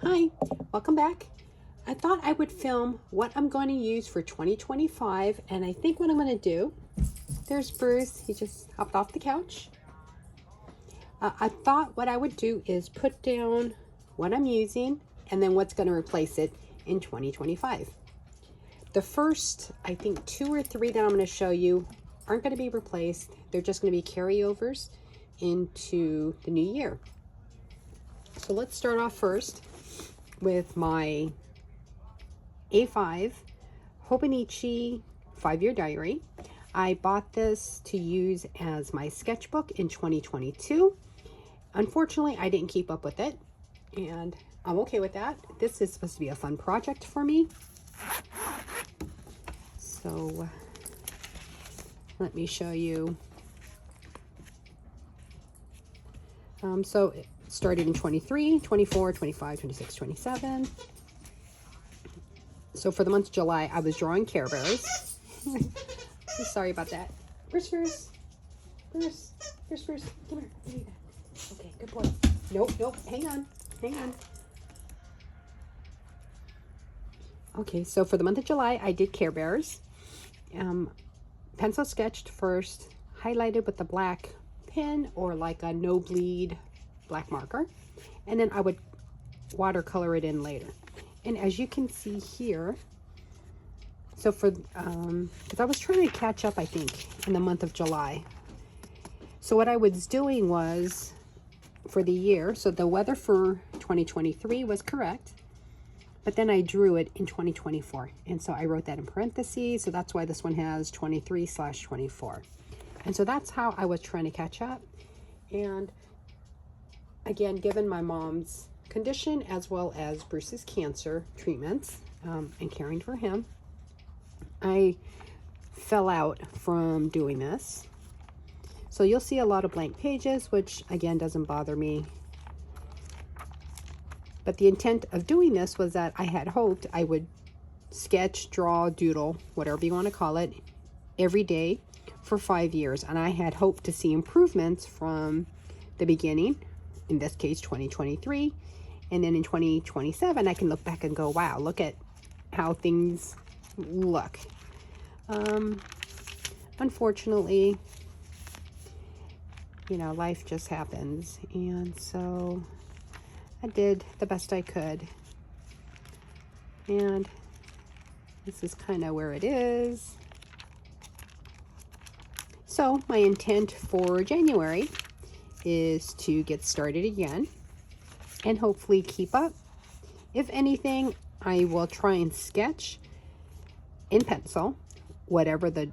Hi, welcome back. I thought I would film what I'm going to use for 2025, and I think what I'm going to do, there's Bruce, he just hopped off the couch. I thought what I would do is put down what I'm using and then what's going to replace it in 2025. The first, I think 2 or 3 that I'm going to show you aren't going to be replaced. They're just going to be carryovers into the new year. So let's start off first with my A5 Hobonichi 5-year diary. I bought this to use as my sketchbook in 2022. Unfortunately, I didn't keep up with it, and I'm okay with that. This is supposed to be a fun project for me. So let me show you. So it started in 23, 24, 25, 26, 27. So for the month of July, I was drawing Care Bears. Sorry about that. Bruce, Bruce, Bruce, Bruce, Bruce, come here. Give me that. Okay, good boy. Nope, nope. Hang on, hang on. Okay, so for the month of July, I did Care Bears. Pencil sketched first, highlighted with the black pen or like a no bleed black marker, and then I would watercolor it in later. And as you can see here, so for because I was trying to catch up, I think, in the month of July. So what I was doing was for the year, so the weather for 2023 was correct, but then I drew it in 2024, and so I wrote that in parentheses, so that's why this one has 23/24. And so that's how I was trying to catch up. And again, given my mom's condition as well as Bruce's cancer treatments and caring for him, I fell out from doing this. So you'll see a lot of blank pages, which again doesn't bother me. But the intent of doing this was that I had hoped I would sketch, draw, doodle, whatever you want to call it, every day for 5 years. And I had hoped to see improvements from the beginning, in this case 2023, and then in 2027 I can look back and go, wow, look at how things look. Unfortunately, you know, life just happens, and so I did the best I could, and this is kind of where it is. So my intent for January is to get started again and hopefully keep up. If anything, I will try and sketch in pencil whatever the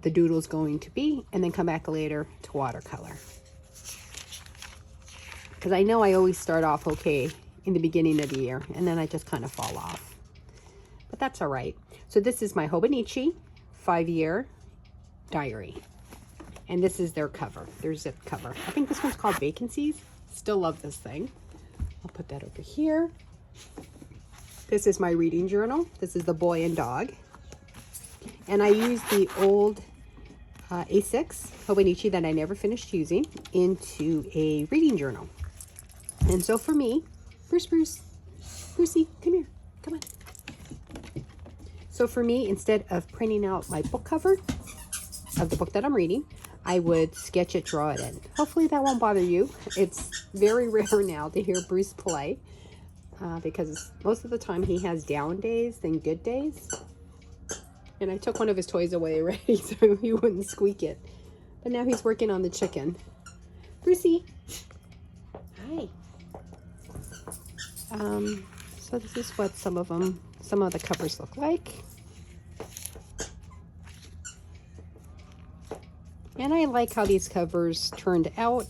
doodle is going to be, and then come back later to watercolor. Because I know I always start off okay in the beginning of the year, and then I just kind of fall off. But that's all right. So this is my Hobonichi 5-year diary. And this is their cover, their zip cover. I think this one's called Vacancies. Still love this thing. I'll put that over here. This is my reading journal. This is the boy and dog. And I used the old A6 Hobonichi that I never finished using into a reading journal. And so for me, Brucey, come here, come on. So for me, instead of printing out my book cover of the book that I'm reading, I would sketch it, draw it in. Hopefully that won't bother you. It's very rare now to hear Bruce play because most of the time he has down days than good days. And I took one of his toys away already so he wouldn't squeak it. But now he's working on the chicken. Brucey, hi. So this is what some of the covers look like. And I like how these covers turned out.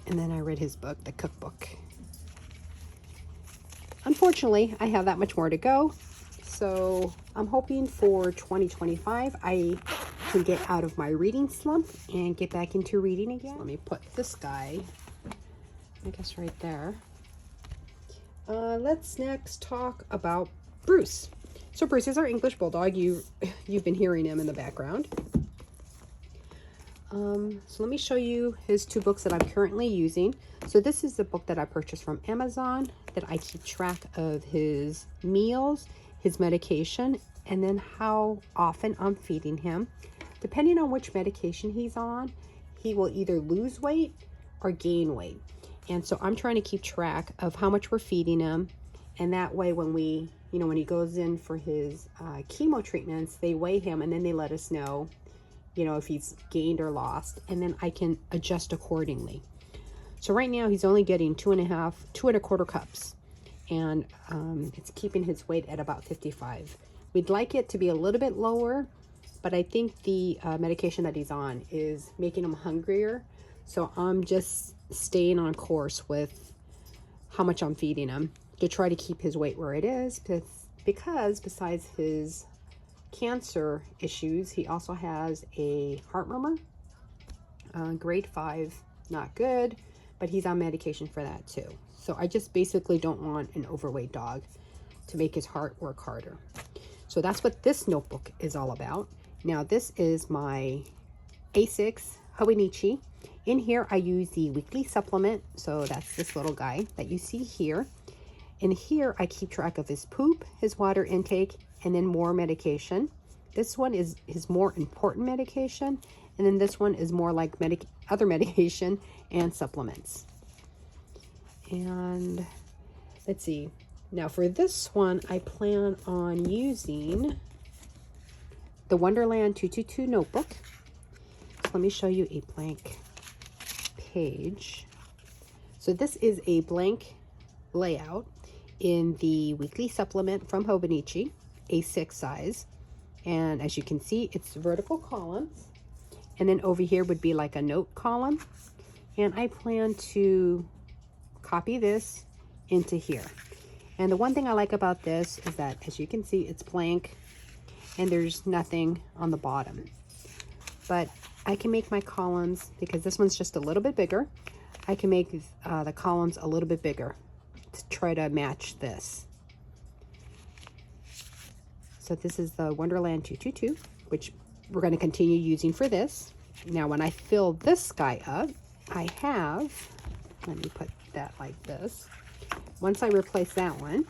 And then I read his book, the cookbook. Unfortunately, I have that much more to go. So I'm hoping for 2025, I can get out of my reading slump and get back into reading again. So let me put this guy, I guess, right there. Let's next talk about Bruce. So Bruce is our English Bulldog. You've been hearing him in the background. So let me show you his 2 books that I'm currently using. So this is the book that I purchased from Amazon that I keep track of his meals, his medication, and then how often I'm feeding him. Depending on which medication he's on, he will either lose weight or gain weight. And so I'm trying to keep track of how much we're feeding him. And that way when when he goes in for his chemo treatments, they weigh him and then they let us know, if he's gained or lost, and then I can adjust accordingly. So right now he's only getting 2.25 cups, and it's keeping his weight at about 55. We'd like it to be a little bit lower, but I think the medication that he's on is making him hungrier. So I'm just staying on course with how much I'm feeding him to try to keep his weight where it is, because besides his cancer issues, he also has a heart murmur, grade 5, not good, but he's on medication for that too. So I just basically don't want an overweight dog to make his heart work harder. So that's what this notebook is all about. Now this is my A6 Hobonichi. In here I use the weekly supplement, so that's this little guy that you see here. And here I keep track of his poop, his water intake, and then more medication. This one is his more important medication, and then this one is more like other medication and supplements. And let's see. Now for this one, I plan on using the Wonderland 222 notebook. So let me show you a blank page. So this is a blank layout in the weekly supplement from Hobonichi, A6 size. And as you can see, it's vertical columns. And then over here would be like a note column. And I plan to copy this into here. And the one thing I like about this is that, as you can see, it's blank and there's nothing on the bottom. But I can make my columns, because this one's just a little bit bigger, I can make the columns a little bit bigger to try to match this. So this is the Wonderland 222, which we're going to continue using for this. Now when I fill this guy up, I have, let me put that like this. Once I replace that one,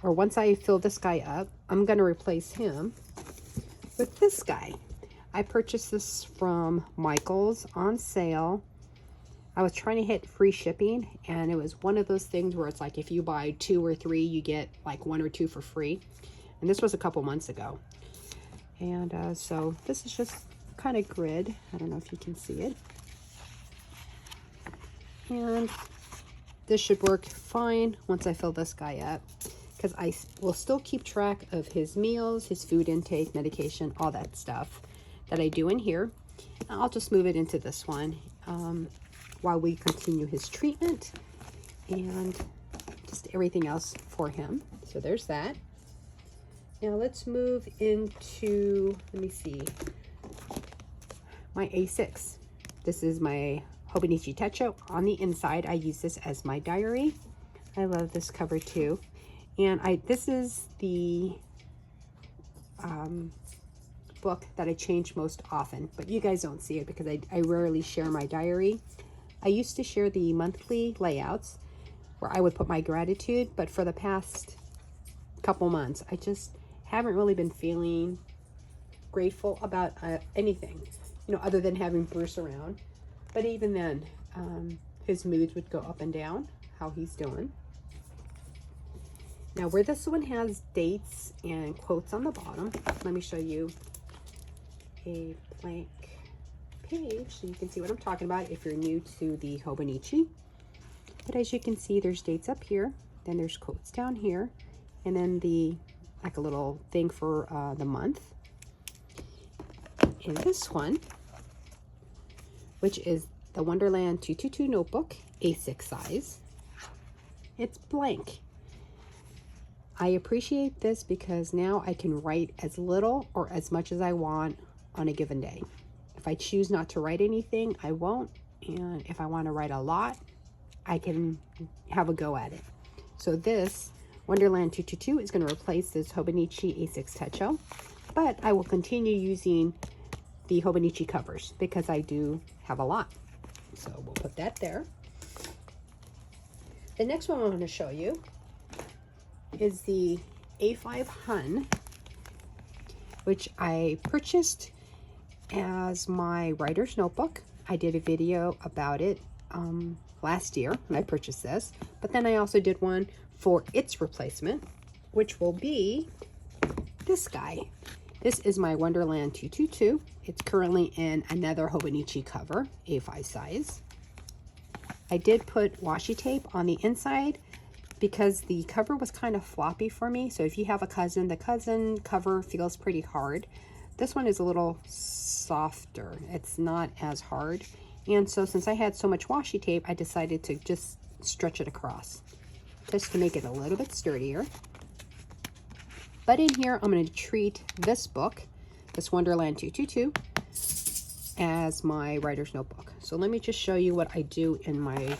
or once I fill this guy up, I'm going to replace him with this guy. I purchased this from Michael's on sale. I was trying to hit free shipping, and it was one of those things where it's like if you buy 2 or 3, you get like 1 or 2 for free. And this was a couple months ago. And so this is just kind of grid. I don't know if you can see it. And this should work fine once I fill this guy up, because I will still keep track of his meals, his food intake, medication, all that stuff that I do in here. I'll just move it into this one while we continue his treatment and just everything else for him. So there's that. Now let's move into, let me see, my A6. This is my Hobonichi Techo. On the inside, I use this as my diary. I love this cover too. And this is the book that I change most often, but you guys don't see it because I rarely share my diary. I used to share the monthly layouts where I would put my gratitude, but for the past couple months, I just haven't really been feeling grateful about anything, other than having Bruce around. But even then, his moods would go up and down, how he's doing. Now, where this one has dates and quotes on the bottom, let me show you a blank page so you can see what I'm talking about if you're new to the Hobonichi. But as you can see, there's dates up here, then there's quotes down here, and then like a little thing for the month. In this one, which is the Wonderland 222 notebook, A6 size, it's blank. I appreciate this because now I can write as little or as much as I want on a given day. If I choose not to write anything, I won't. And if I want to write a lot, I can have a go at it. So this Wonderland 222 is going to replace this Hobonichi A6 Techo, but I will continue using the Hobonichi covers because I do have a lot. So we'll put that there. The next one I want to show you is the A5 Hun, which I purchased as my writer's notebook. I did a video about it last year when I purchased this, but then I also did one for its replacement, which will be this guy. This is my Wonderland 222. It's currently in another Hobonichi cover, A5 size. I did put washi tape on the inside because the cover was kind of floppy for me. So if you have a cousin, the cousin cover feels pretty hard. This one is a little softer. It's not as hard. And so since I had so much washi tape, I decided to just stretch it across just to make it a little bit sturdier. But in here, I'm going to treat this book, this Wonderland 222, as my writer's notebook. So let me just show you what I do in my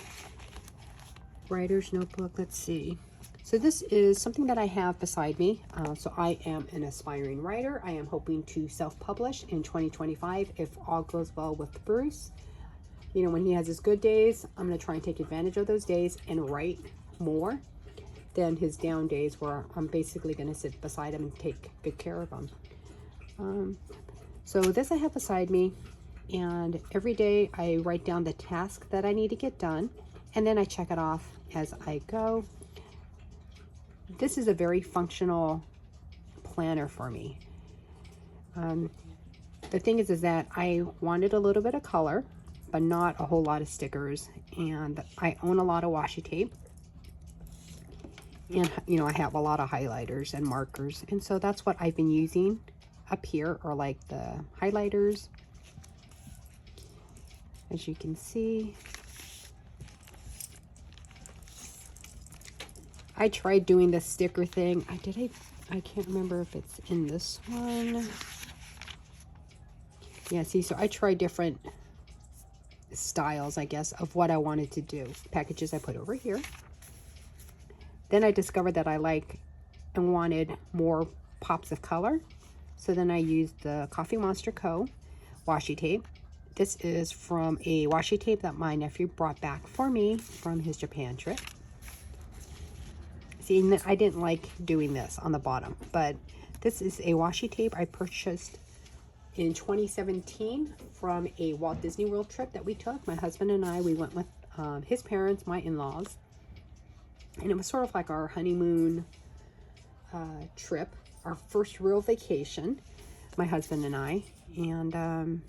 writer's notebook. Let's see. So this is something that I have beside me. So I am an aspiring writer. I am hoping to self-publish in 2025 if all goes well with Bruce. You know, when he has his good days, I'm going to try and take advantage of those days and write more than his down days where I'm basically going to sit beside him and take good care of him. So this I have beside me, and every day I write down the task that I need to get done, and then I check it off as I go. This is a very functional planner for me. The thing is that I wanted a little bit of color, but not a whole lot of stickers, and I own a lot of washi tape. And, you know, I have a lot of highlighters and markers. And so that's what I've been using up here, or like the highlighters. As you can see, I tried doing the sticker thing. I can't remember if it's in this one. Yeah, see, so I tried different styles, I guess, of what I wanted to do. Packages I put over here. Then I discovered that I like and wanted more pops of color. So then I used the Coffee Monster Co. washi tape. This is from a washi tape that my nephew brought back for me from his Japan trip. See, I didn't like doing this on the bottom, but this is a washi tape I purchased in 2017 from a Walt Disney World trip that we took. My husband and I, we went with his parents, my in-laws. And it was sort of like our honeymoon trip, our first real vacation, my husband and I. And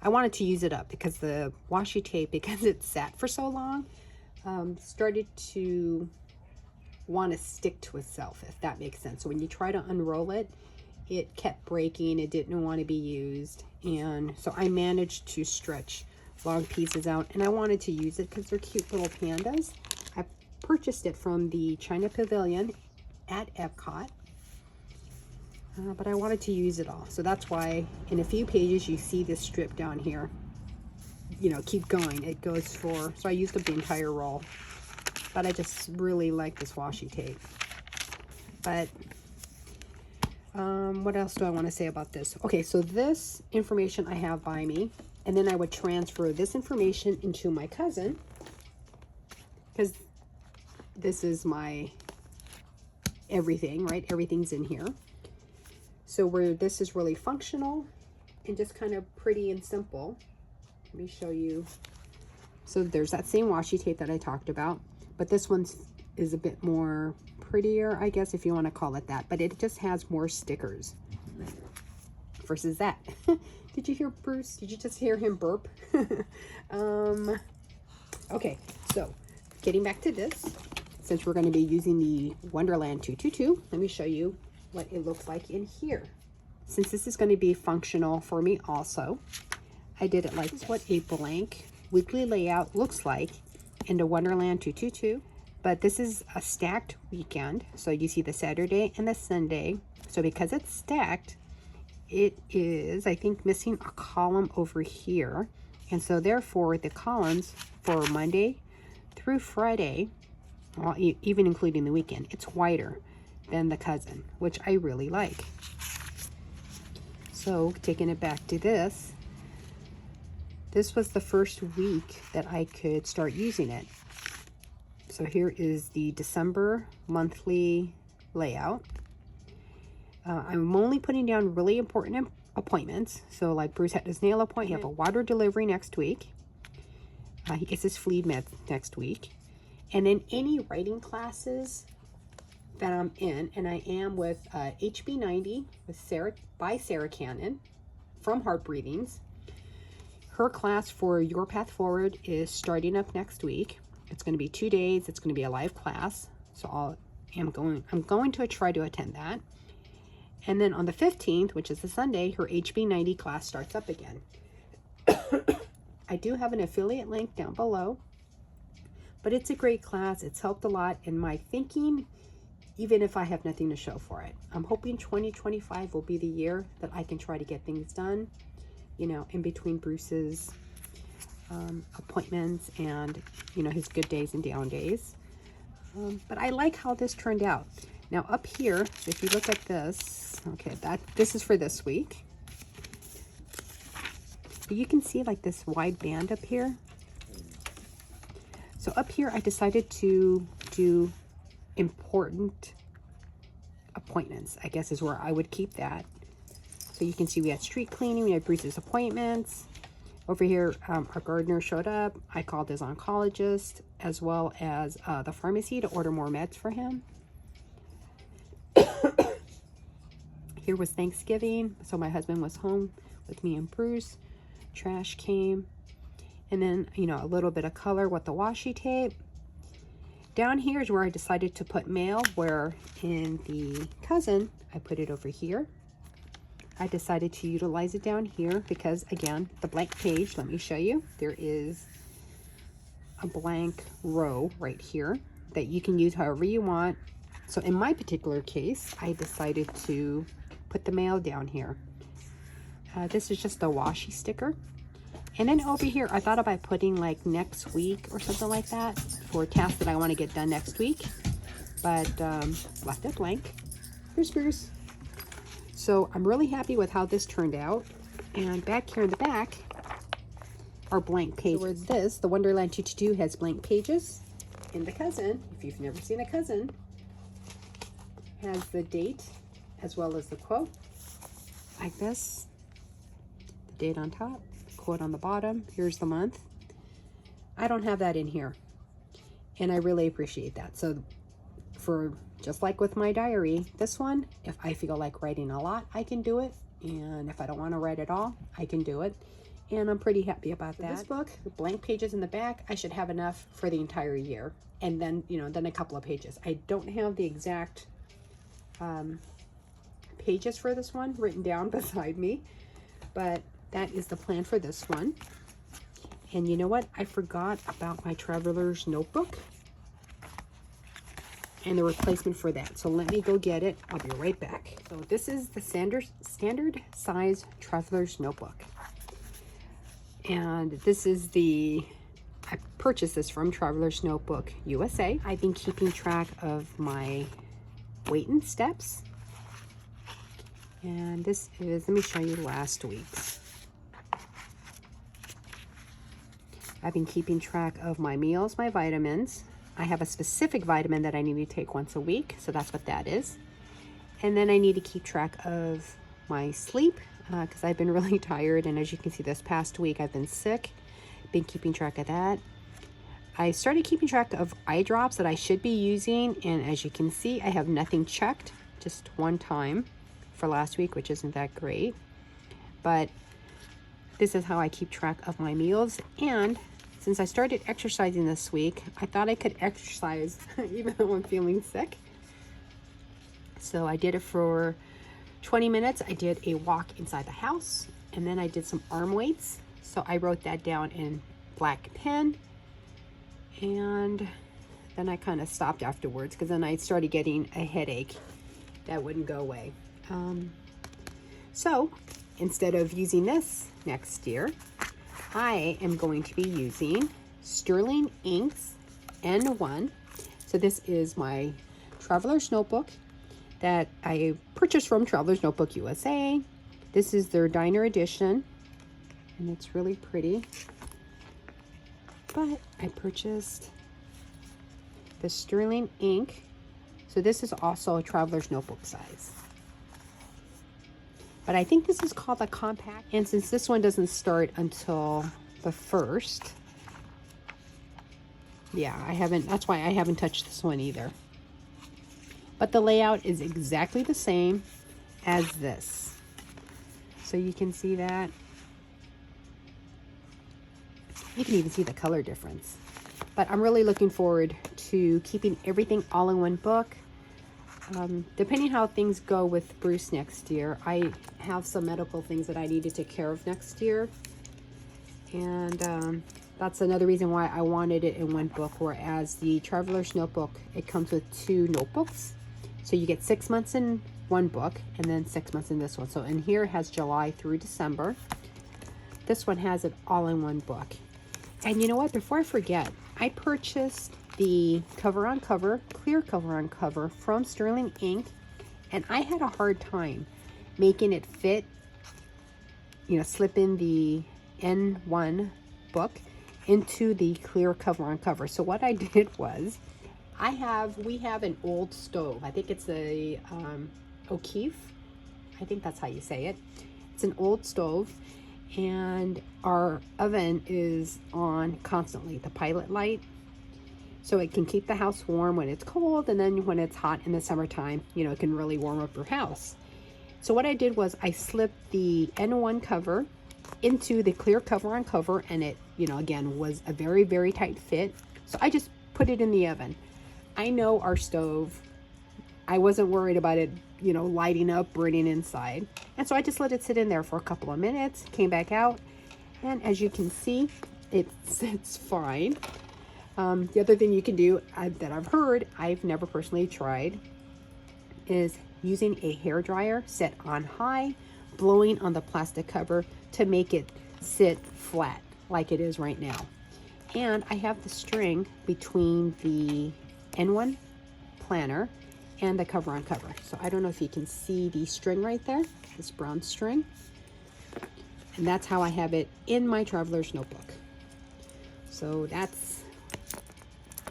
I wanted to use it up because the washi tape, because it sat for so long, started to want to stick to itself, if that makes sense. So when you try to unroll it, it kept breaking. It didn't want to be used. And so I managed to stretch long pieces out. And I wanted to use it because they're cute little pandas. Purchased it from the China Pavilion at Epcot, but I wanted to use it all, so that's why in a few pages you see this strip down here, you know, keep going. It goes for, so I used up the entire roll, but I just really like this washi tape. But what else do I want to say about this? Okay, so this information I have by me, and then I would transfer this information into my cousin, because this is my everything, right? Everything's in here. So where this is really functional and just kind of pretty and simple. Let me show you. So there's that same washi tape that I talked about, but this one is a bit more prettier, I guess, if you want to call it that. But it just has more stickers versus that. Did you hear Bruce? Did you just hear him burp? Okay, so getting back to this. Since we're going to be using the Wonderland 222, let me show you what it looks like in here. Since this is going to be functional for me also, I did it like this. What a blank weekly layout looks like in the Wonderland 222. But this is a stacked weekend. So you see the Saturday and the Sunday. So because it's stacked, it is, I think, missing a column over here. And so therefore the columns for Monday through Friday well, even including the weekend. It's whiter than the cousin, which I really like. So taking it back to this, this was the first week that I could start using it. So here is the December monthly layout. I'm only putting down really important appointments. So like Bruce had his nail appointment, he have a water delivery next week. He gets his fleed meds next week. And then any writing classes that I'm in, and I am with HB90 by Sarah Cannon from Heart Breathings. Her class for Your Path Forward is starting up next week. It's going to be 2 days. It's going to be a live class. So I'm going to try to attend that. And then on the 15th, which is the Sunday, her HB90 class starts up again. I do have an affiliate link down below, but it's a great class. It's helped a lot in my thinking, even if I have nothing to show for it. I'm hoping 2025 will be the year that I can try to get things done, you know, in between Bruce's appointments and, you know, his good days and down days. But I like how this turned out. Now up here, if you look at this, okay, this is for this week. But you can see like this wide band up here. So up here, I decided to do important appointments, I guess is where I would keep that. So you can see we had street cleaning, we had Bruce's appointments. Over here, our gardener showed up. I called his oncologist as well as the pharmacy to order more meds for him. Here was Thanksgiving, so my husband was home with me and Bruce. Trash came, and then, you know, a little bit of color with the washi tape. Down here is where I decided to put mail, where in the cousin, I put it over here. I decided to utilize it down here because, again, the blank page, let me show you. There is a blank row right here that you can use however you want. So in my particular case, I decided to put the mail down here. This is just a washi sticker. And then over here, I thought about putting like next week or something like that for a task that I want to get done next week, but left it blank. Here's Bruce. So I'm really happy with how this turned out. And back here in the back are blank pages. So this, the Wonderland 222 has blank pages. And the cousin, if you've never seen a cousin, has the date as well as the quote, like this. The date on top, quote on the bottom. Here's the month. I don't have that in here, and I really appreciate that. So for just like with my diary, this one, if I feel like writing a lot, I can do it, and if I don't want to write at all, I can do it, and I'm pretty happy about that. This book, blank pages in the back, I should have enough for the entire year, and then, you know, then a couple of pages. I don't have the exact pages for this one written down beside me, but that is the plan for this one. And you know what? I forgot about my Traveler's Notebook and the replacement for that. So let me go get it. I'll be right back. So this is the standard size Traveler's Notebook. And this is I purchased this from Traveler's Notebook USA. I've been keeping track of my waiting steps. And this is, let me show you last week's. I've been keeping track of my meals, my vitamins. I have a specific vitamin that I need to take once a week, so that's what that is. And then I need to keep track of my sleep because I've been really tired, and as you can see this past week I've been sick. Been keeping track of that. I started keeping track of eye drops that I should be using, and as you can see I have nothing checked, just one time for last week, which isn't that great. But this is how I keep track of my meals. And since I started exercising this week, I thought I could exercise even though I'm feeling sick. So I did it for 20 minutes. I did a walk inside the house, and then I did some arm weights. So I wrote that down in black pen, and then I kind of stopped afterwards because then I started getting a headache that wouldn't go away. So instead of using this next year, I am going to be using Sterling Inks N1. So So this is my Traveler's Notebook that I purchased from Traveler's Notebook USA. This is their Diner Edition, and it's really pretty. But I purchased the Sterling ink. So this is also a Traveler's Notebook size. But I think this is called the compact. And since this one doesn't start until the 1st, yeah, that's why I haven't touched this one either. But the layout is exactly the same as this. So you can see that. You can even see the color difference. But I'm really looking forward to keeping everything all in one book. Depending how things go with Bruce next year, I have some medical things that I need to take care of next year. And that's another reason why I wanted it in one book, whereas the Traveler's Notebook, it comes with 2 notebooks. So you get 6 months in one book and then 6 months in this one. So in here it has July through December. This one has it all in one book. And you know what? Before I forget, I purchased the cover on cover, clear cover on cover from Sterling Ink, and I had a hard time making it fit, you know, slip in the N1 book into the clear cover on cover. So what I did was, we have an old stove. I think it's a O'Keefe. I think that's how you say it. It's an old stove, and our oven is on constantly, the pilot light. So it can keep the house warm when it's cold, and then when it's hot in the summertime, you know, it can really warm up your house. So what I did was I slipped the N1 cover into the clear cover on cover, and it, you know, again, was a very, very tight fit. So I just put it in the oven. I know our stove, I wasn't worried about it, you know, lighting up, burning inside. And so I just let it sit in there for a couple of minutes, came back out, and as you can see, it sits fine. The other thing you can do that I've heard, I've never personally tried, is using a hair dryer set on high, blowing on the plastic cover to make it sit flat like it is right now. And I have the string between the N1 planner and the cover on cover. So I don't know if you can see the string right there, this brown string. And that's how I have it in my Traveler's Notebook. So that's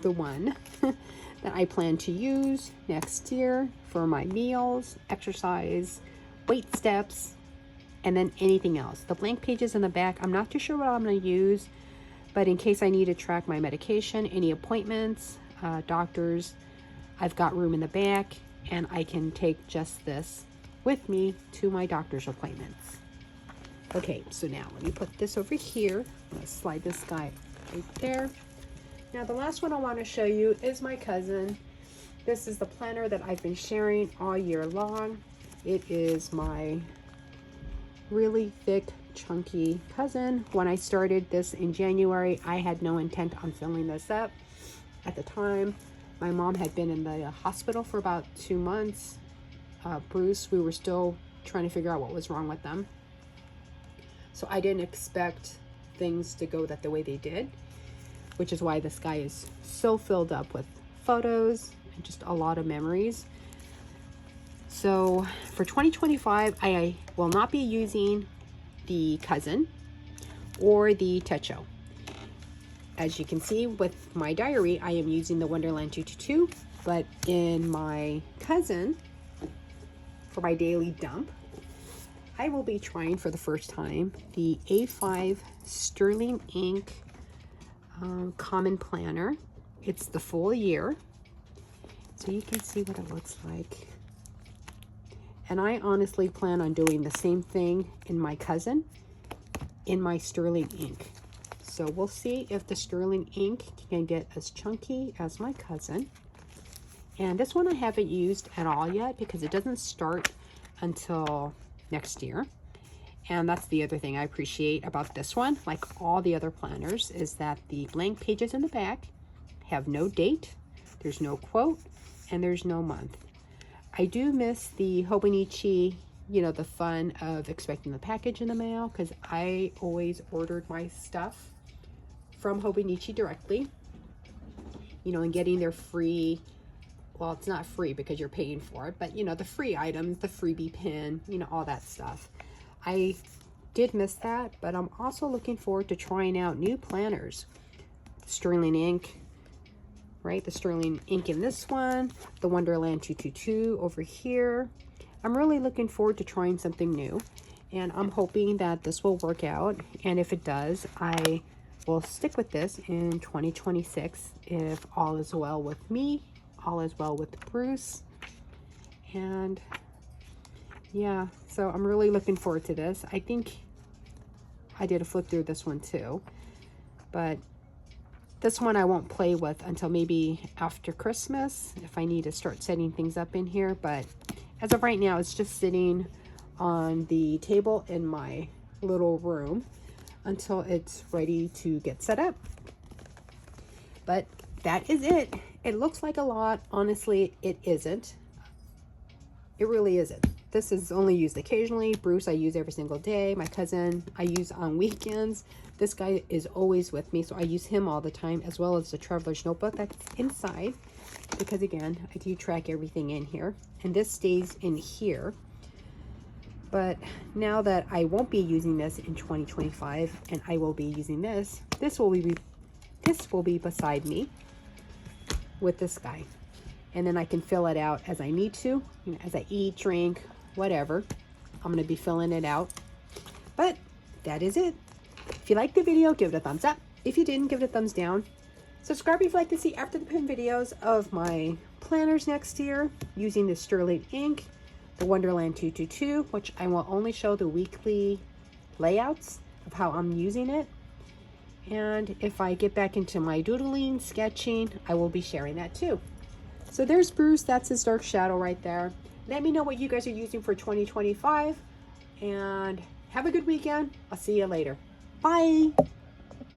the one that I plan to use next year for my meals, exercise, weight steps, and then anything else. The blank pages in the back, I'm not too sure what I'm going to use, but in case I need to track my medication, any appointments, doctors, I've got room in the back, and I can take just this with me to my doctor's appointments. Okay, so now let me put this over here. I'm going to slide this guy right there. Now the last one I want to show you is my cousin. This is the planner that I've been sharing all year long. It is my really thick, chunky cousin. When I started this in January, I had no intent on filling this up. At the time, my mom had been in the hospital for about 2 months. Bruce, we were still trying to figure out what was wrong with them. So I didn't expect things to go the way they did, which is why this guy is so filled up with photos and just a lot of memories. So for 2025, I will not be using the cousin or the Techo. As you can see with my diary, I am using the Wonderland 222, but in my cousin, for my daily dump, I will be trying for the first time the A5 Sterling Ink Common Planner. It's the full year, so you can see what it looks like. And I honestly plan on doing the same thing in my cousin, in my Sterling Ink. So we'll see if the Sterling Ink can get as chunky as my cousin. And this one I haven't used at all yet because it doesn't start until next year. And that's the other thing I appreciate about this one, like all the other planners, is that the blank pages in the back have no date, there's no quote, and there's no month. I do miss the Hobonichi, you know, the fun of expecting the package in the mail, because I always ordered my stuff from Hobonichi directly. you know, and getting their free, well, it's not free because you're paying for it, but you know, the free items, the freebie pin, you know, all that stuff. I did miss that, but I'm also looking forward to trying out new planners. Sterling ink, right? The sterling ink in this one, the Wonderland 222 over here. I'm really looking forward to trying something new, and I'm hoping that this will work out. And if it does, I will stick with this in 2026 if all is well with me, all is well with Bruce. And yeah, so I'm really looking forward to this. I think I did a flip through this one too, but this one I won't play with until maybe after Christmas if I need to start setting things up in here. But as of right now, it's just sitting on the table in my little room until it's ready to get set up. But that is it. It looks like a lot. Honestly, it isn't. It really isn't. This is only used occasionally. Bruce I use every single day. My cousin I use on weekends. This guy is always with me, so I use him all the time, as well as the Traveler's Notebook that's inside, because again, I do track everything in here, and this stays in here. But now that I won't be using this in 2025, and I will be using this, this will be beside me with this guy, and then I can fill it out as I need to, you know, as I eat, drink, whatever. I'm going to be filling it out. But that is it. If you liked the video, give it a thumbs up. If you didn't, give it a thumbs down. Subscribe if you'd like to see after the pin videos of my planners next year using the sterling ink, the Wonderland 222, which I will only show the weekly layouts of how I'm using it. And if I get back into my doodling, sketching, I will be sharing that too. So there's Bruce. That's his dark shadow right there. Let me know what you guys are using for 2025. And have a good weekend. I'll see you later. Bye.